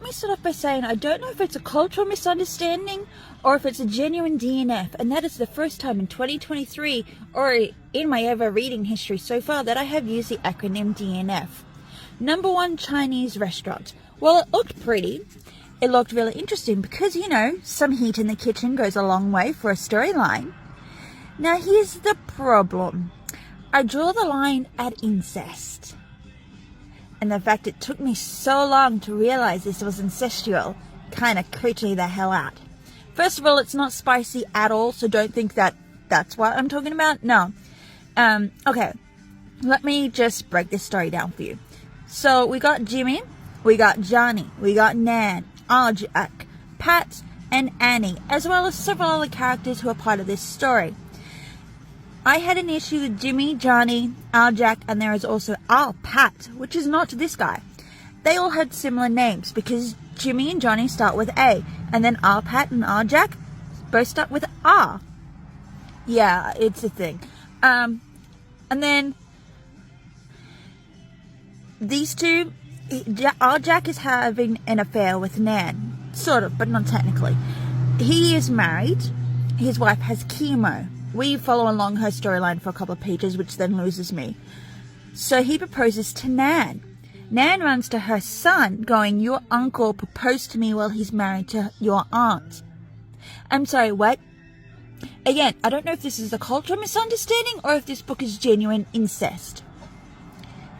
me start off by saying I don't know if it's a cultural misunderstanding or if it's a genuine DNF, and that is the first time in 2023 or in my ever reading history so far that I have used the acronym DNF. Number one, Chinese restaurant. Well, it looked pretty. It looked really interesting because, you know, some heat in the kitchen goes a long way for a storyline. Now, here's the problem. I draw the line at incest. And the fact it took me so long to realize this was incestual kind of creeped me the hell out. First of all, it's not spicy at all, so don't think that that's what I'm talking about. No. Okay. Let me just break this story down for you. So, we got Jimmy, we got Johnny, we got Nan, Jack, Pat, and Annie, as well as several other characters who are part of this story. I had an issue with Jimmy, Johnny, Jack, and there is also Pat, which is not this guy. They all had similar names because Jimmy and Johnny start with A, and then Pat and Jack both start with R. Yeah, it's a thing. And then these two, Jack is having an affair with Nan, sort of, but not technically. He is married. His wife has chemo. We follow along her storyline for a couple of pages, which then loses me. So he proposes to Nan. Nan runs to her son, going, "Your uncle proposed to me while he's married to your aunt." I'm sorry, what? Again, I don't know if this is a cultural misunderstanding or if this book is genuine incest.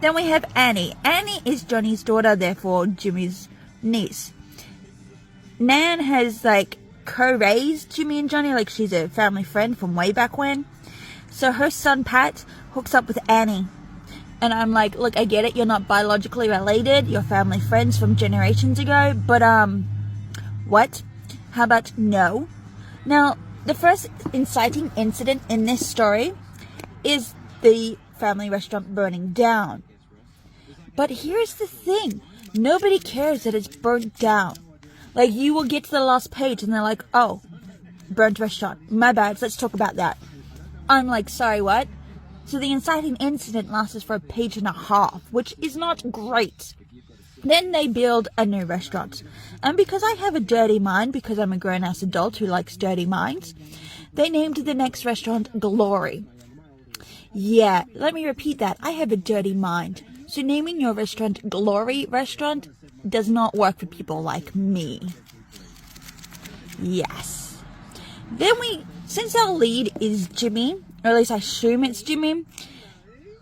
Then we have Annie. Annie is Johnny's daughter, therefore Jimmy's niece. Nan has, co-raised Jimmy and Johnny, she's a family friend from way back when. So her son Pat hooks up with Annie. And I'm like, look, I get it, you're not biologically related, you're family friends from generations ago, but what? How about no? Now, the first inciting incident in this story is the family restaurant burning down. But here's the thing, nobody cares that it's burnt down. You will get to the last page and they're like, oh, burnt restaurant. My bad, let's talk about that. I'm like, sorry, what? So the inciting incident lasts for a page and a half, which is not great. Then they build a new restaurant. And because I have a dirty mind, because I'm a grown-ass adult who likes dirty minds, they named the next restaurant Glory. Yeah, let me repeat that. I have a dirty mind. So naming your restaurant Glory Restaurant does not work for people like me. Yes. Then since our lead is Jimmy, or at least I assume it's Jimmy,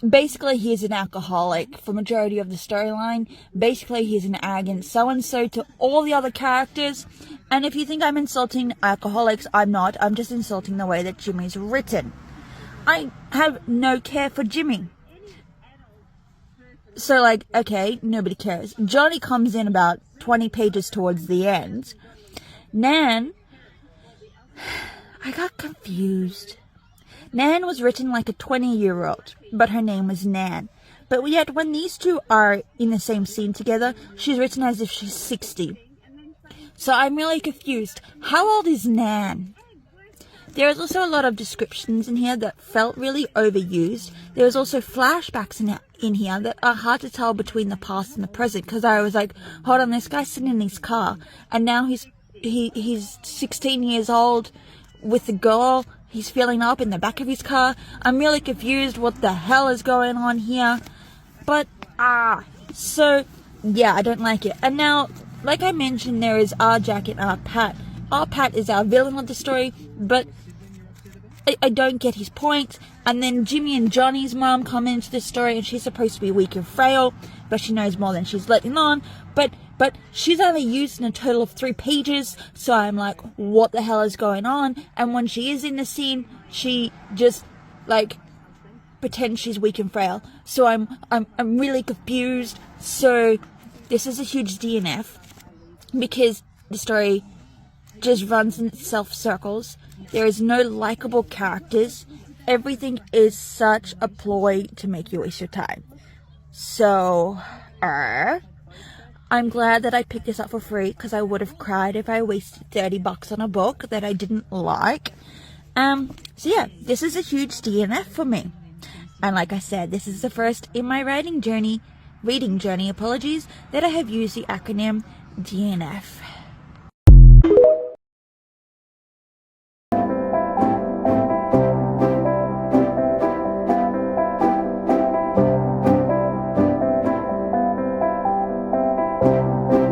basically he's an alcoholic for majority of the storyline. Basically he's an arrogant so-and-so to all the other characters. And if you think I'm insulting alcoholics, I'm not. I'm just insulting the way that Jimmy's written. I have no care for Jimmy. So, okay, nobody cares. Johnny comes in about 20 pages towards the end. Nan, I got confused. Nan was written like a 20-year-old, but her name was Nan. But yet, when these two are in the same scene together, she's written as if she's 60. So I'm really confused. How old is Nan? There is also a lot of descriptions in here that felt really overused. There was also flashbacks in here that are hard to tell between the past and the present, because I was like, hold on, this guy's sitting in his car and now he's 16 years old with the girl he's filling up in the back of his car. I'm really confused what the hell is going on here. But so yeah, I don't like it. And now, like I mentioned, there is Jack and Pat. Pat is our villain of the story, but I don't get his point. And then Jimmy and Johnny's mom come into the story, and she's supposed to be weak and frail, but she knows more than she's letting on. But she's only used in a total of 3 pages, so I'm like, what the hell is going on? And when she is in the scene, she just pretends she's weak and frail. So I'm really confused. So this is a huge DNF because the story just runs in itself circles. There is no likable characters. Everything is such a ploy to make you waste your time. So, I'm glad that I picked this up for free, because I would have cried if I wasted $30 on a book that I didn't like. So yeah, this is a huge DNF for me. And like I said, this is the first in my reading journey, that I have used the acronym DNF.